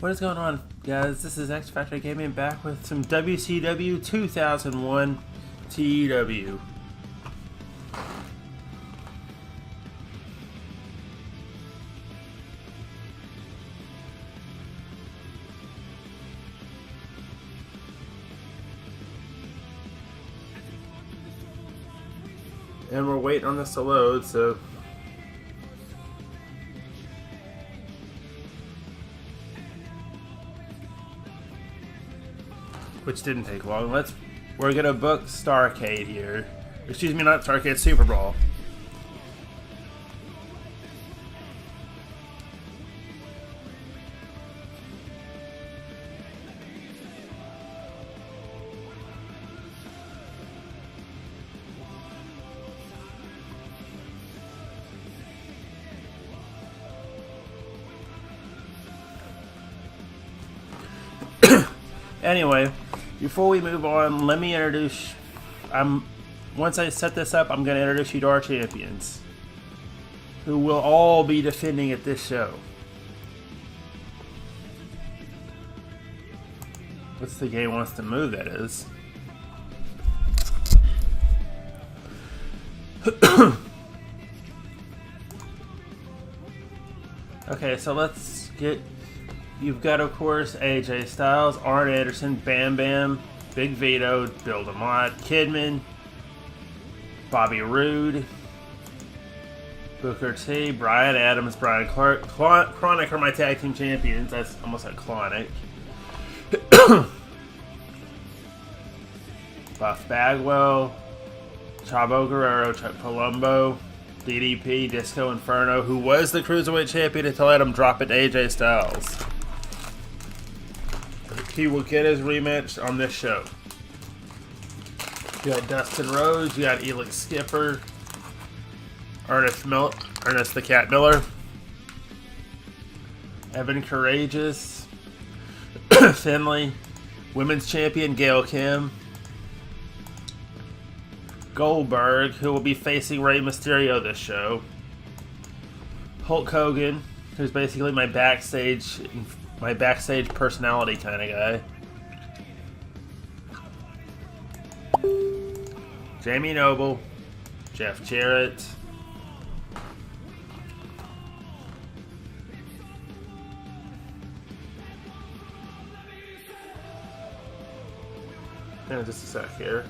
What is going on, guys? This is X Factor Gaming back with some WCW 2001 TEW. And we're waiting on this to load, so... which didn't take long. We're gonna book Starrcade here. Excuse me, not Starrcade, Super Brawl. Anyway, before we move on, let me introduce... once I set this up, I'm going to introduce you to our champions, who will all be defending at this show. What's the game wants to move, that is. Okay, so let's get... You've got, of course, AJ Styles, Arn Anderson, Bam Bam, Big Vito, Bill DeMott, Kidman, Bobby Roode, Booker T, Brian Adams, Brian Clark. Chronic are my tag team champions. That's almost like Clonic. Buff Bagwell, Chavo Guerrero, Chuck Palumbo, DDP, Disco Inferno, who was the Cruiserweight champion until I let him drop it to AJ Styles. He will get his rematch on this show. You got Dustin Rhodes, you got Elix Skipper, Ernest the Cat Miller, Evan Courageous, Finley, Women's Champion Gail Kim, Goldberg, who will be facing Rey Mysterio this show, Hulk Hogan, who's basically my backstage personality kind of guy, Jamie Noble, Jeff Jarrett, and just a sec here.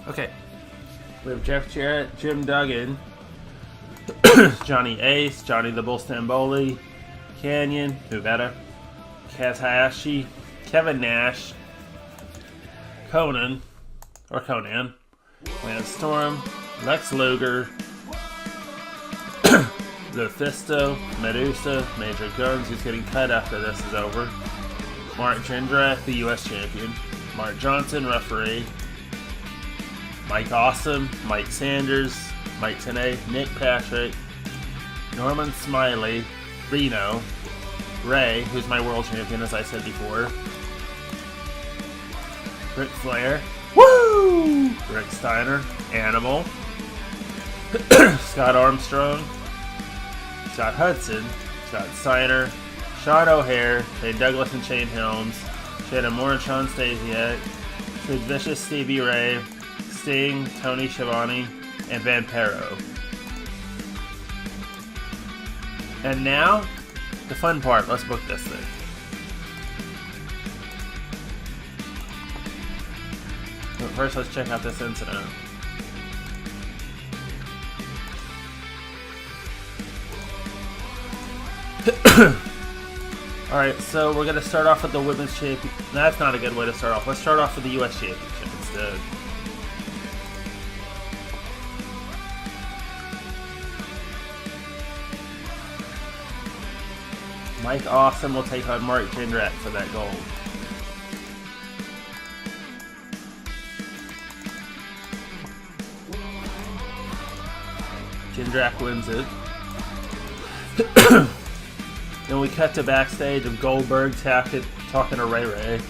Okay, we have Jeff Jarrett, Jim Duggan, Johnny Ace, Johnny the Bull Stamboli, Canyon, who better, Kaz Hayashi, Kevin Nash, Conan, Lance Storm, Lex Luger, Lufisto, Medusa, Major Guns, who's getting cut after this is over, Mark Jindrak, the U.S. champion, Mark Johnson, referee, Mike Awesome, Mike Sanders, Mike Tenay, Nick Patrick, Norman Smiley, Reno, Ray, who's my world champion as I said before, Ric Flair, woo! Rick Steiner, Animal, Scott Armstrong, Scott Hudson, Scott Steiner, Sean O'Hare, Shane Douglas and Shane Helms, Shannon Moore and Sean Stasiak, Sid Vicious, Stevie Ray, Sting, Tony Schiavone, and Vampiro. And now, the fun part. Let's book this thing. But first, let's check out this incident. Alright, so we're going to start off with the Women's Championship. That's not a good way to start off. Let's start off with the U.S. Championship instead. Mike Awesome will take on Mark Jindrak for that gold. Jindrak wins it. Then we cut to backstage of Goldberg talking to Ray Ray.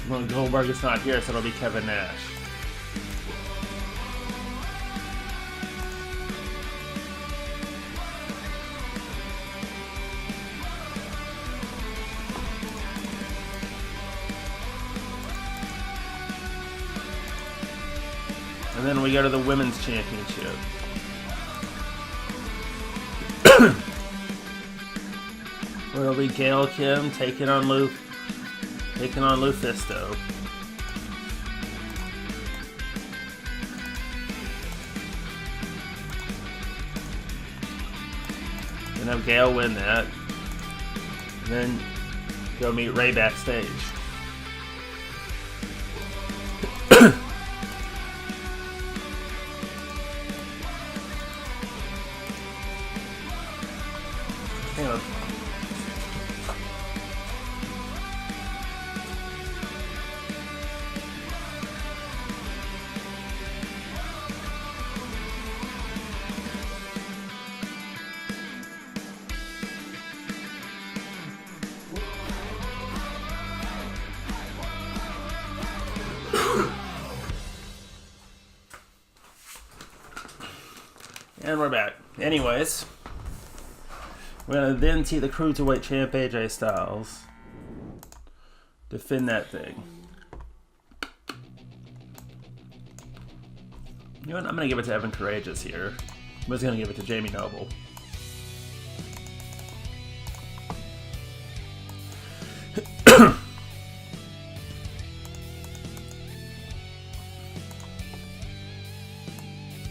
Well, Goldberg is not here, so it'll be Kevin Nash. And then we go to the Women's Championship. Where it'll be Gail Kim taking on Lufisto. And have Gail win that. And then go meet Ray backstage. Hang on. And we're back. Anyways, we're going to then see the Cruiserweight champ AJ Styles defend that thing. You know what? I'm going to give it to Evan Courageous here. I was going to give it to Jamie Noble.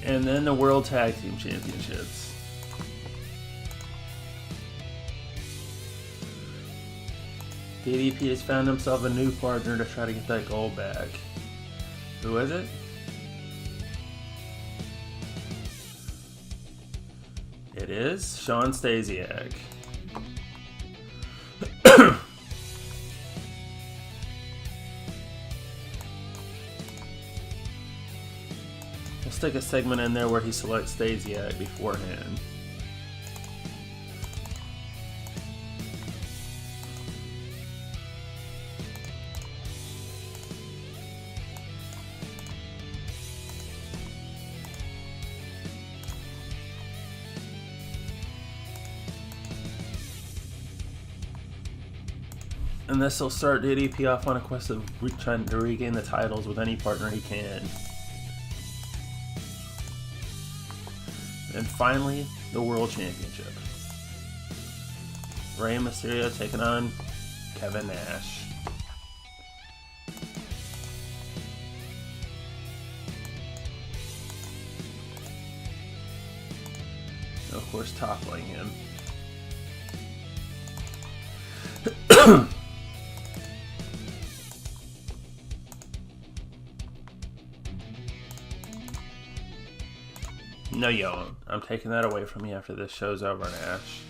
And then the World Tag Team Championships. DDP has found himself a new partner to try to get that gold back. Who is it? It is Shawn Stasiak. We'll stick a segment in there where he selects Stasiak beforehand. And this will start DDP off on a quest of trying to regain the titles with any partner he can. And finally, the World Championship. Rey Mysterio taking on Kevin Nash. And of course, toppling him. No, you won't. I'm taking that away from you after this show's over, Nash.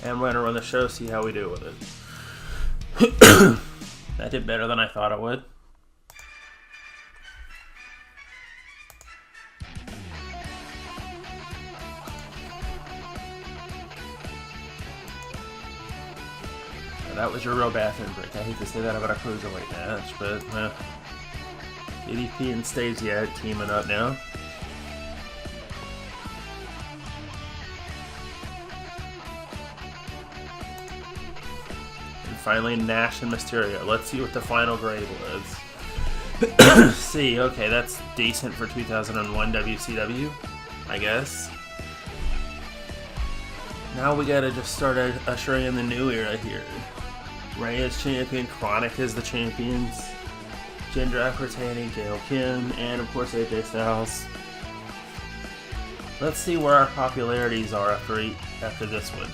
And we're going to run the show, see how we do with it. That did better than I thought it would. Now, that was your real bathroom break. I hate to say that about a cruiserweight match, but DDP and Stasiak teaming up now. And finally, Nash and Mysterio. Let's see what the final grade was. See, okay, that's decent for 2001 WCW, I guess. Now we gotta just start ushering in the new era here. Rey is champion, Chronic is the champions. Jindrak retaining, Gail Kim, and of course AJ Styles. Let's see where our popularities are after this one.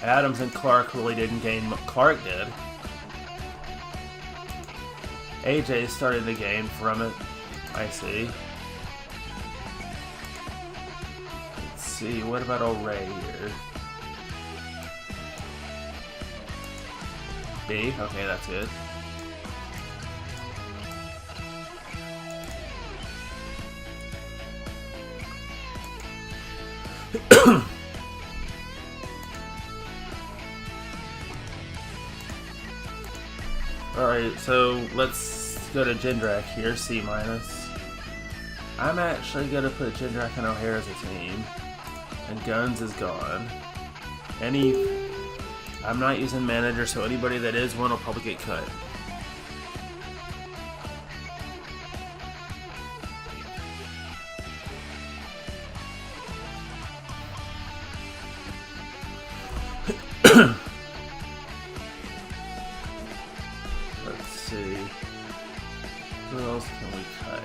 Adams and Clark really didn't gain much. Clark did. AJ started to gain from it. I see. Let's see, what about old Ray here? B, okay, that's good. Alright, so let's go to Jindrak here, C-. I'm actually going to put Jindrak and O'Hare as a team. And Guns is gone. I'm not using manager, so anybody that is one will probably get cut. Let's see. Who else can we cut?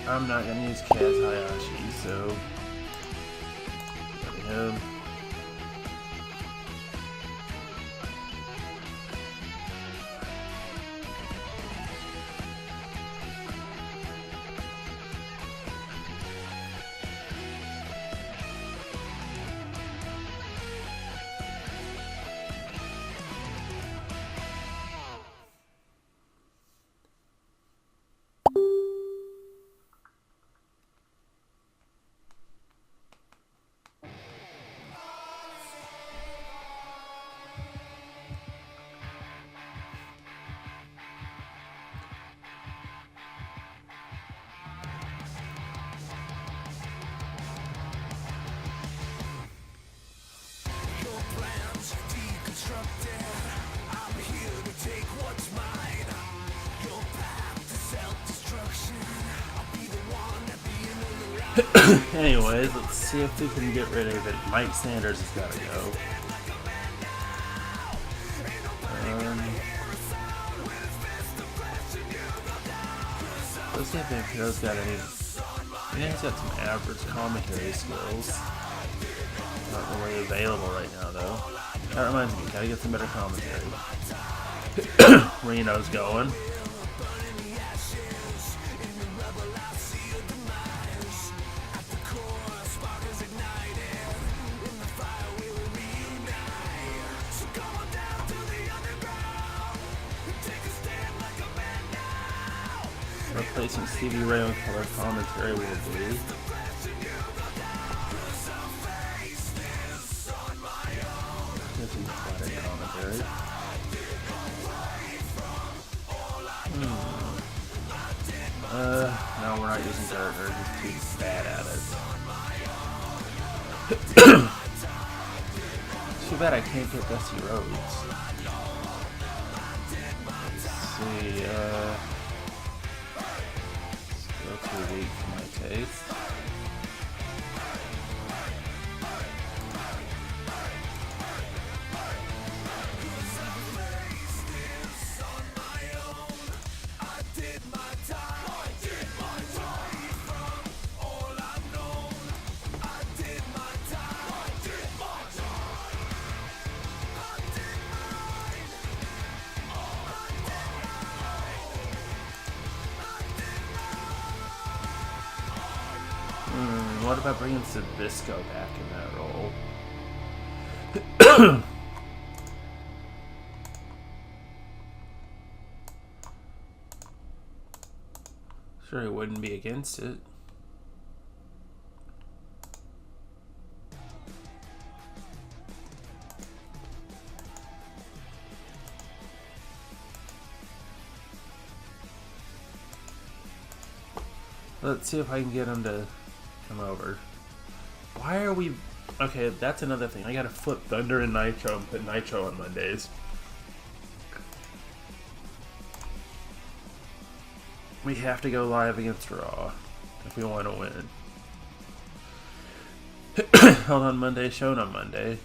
I'm not gonna use Kaz Hayashi, so him. Anyways, let's see if we can get rid of it. Mike Sanders has got to go. Let's see if Vampiro's got any. Yeah, he's got some average commentary skills. Not really available right now, though. That reminds me, gotta get some better commentary. Reno's going. Replacing Stevie Ray on color commentary will be. Get some classic commentary. No, we're not using Gardner. He's too bad at it. Too bad I can't get Dusty Rhodes. Let's see, too weak for my taste. What about bringing Sabisco back in that role? Sure, he wouldn't be against it. Let's see if I can get him to come over. Why are we... Okay, that's another thing. I gotta flip Thunder and Nitro and put Nitro on Mondays. We have to go live against Raw if we want to win. Held on Monday, shown on Monday.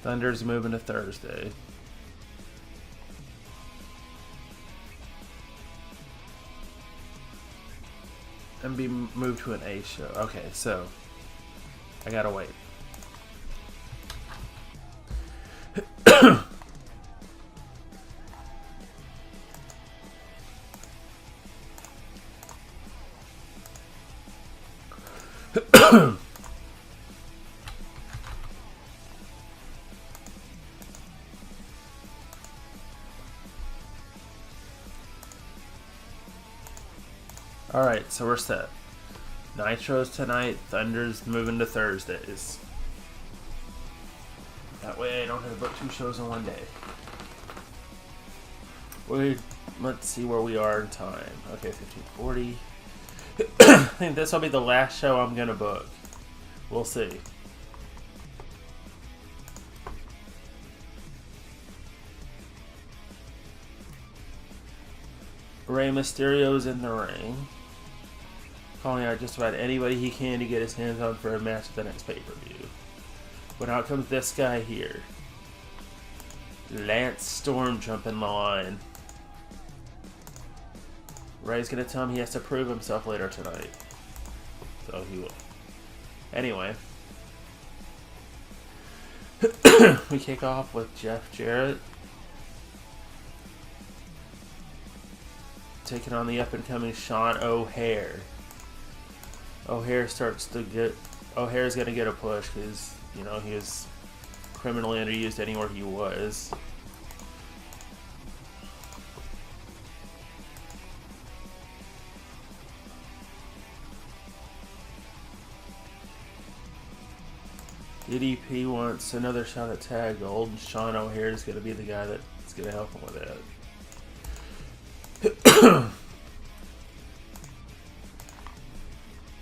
Thunder's moving to Thursday. And be moved to an A show. Okay, so I gotta wait. Alright, so we're set. Nitro's tonight, Thunder's moving to Thursdays. That way I don't have to book 2 shows in one day. Let's see where we are in time. Okay, 15:40. I think this will be the last show I'm gonna book. We'll see. Rey Mysterio's in the ring, calling out just about anybody he can to get his hands on for a match at the next pay-per-view. But out comes this guy here. Lance Storm jumping the line. Ray's gonna tell him he has to prove himself later tonight. So he will. Anyway. We kick off with Jeff Jarrett taking on the up-and-coming Sean O'Haire. O'Hair's gonna get a push because, you know, he was criminally underused anywhere he was. DDP wants another shot at tag gold, and Sean O'Haire is going to be the guy that's going to help him with that.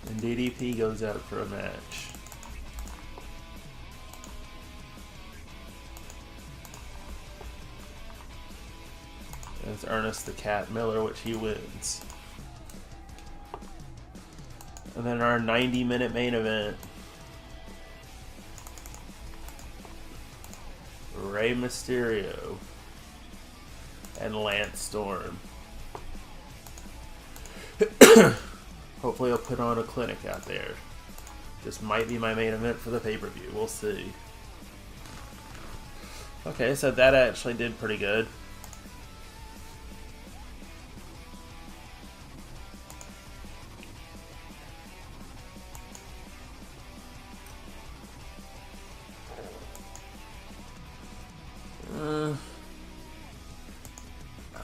And DDP goes out for a match. And it's Ernest the Cat Miller, which he wins. And then our 90-minute main event. Rey Mysterio and Lance Storm. Hopefully I'll put on a clinic out there. This might be my main event for the pay-per-view. We'll see. Okay, so that actually did pretty good.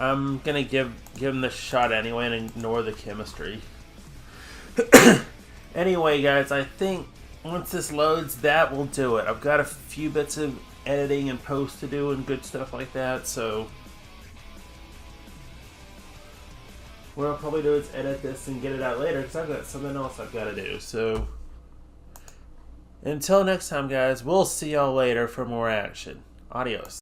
I'm gonna give him the shot anyway and ignore the chemistry. Anyway, guys, I think once this loads, that will do it. I've got a few bits of editing and post to do and good stuff like that, so what I'll probably do is edit this and get it out later because I've got something else I've got to do. So until next time, guys, we'll see y'all later for more action. Adios.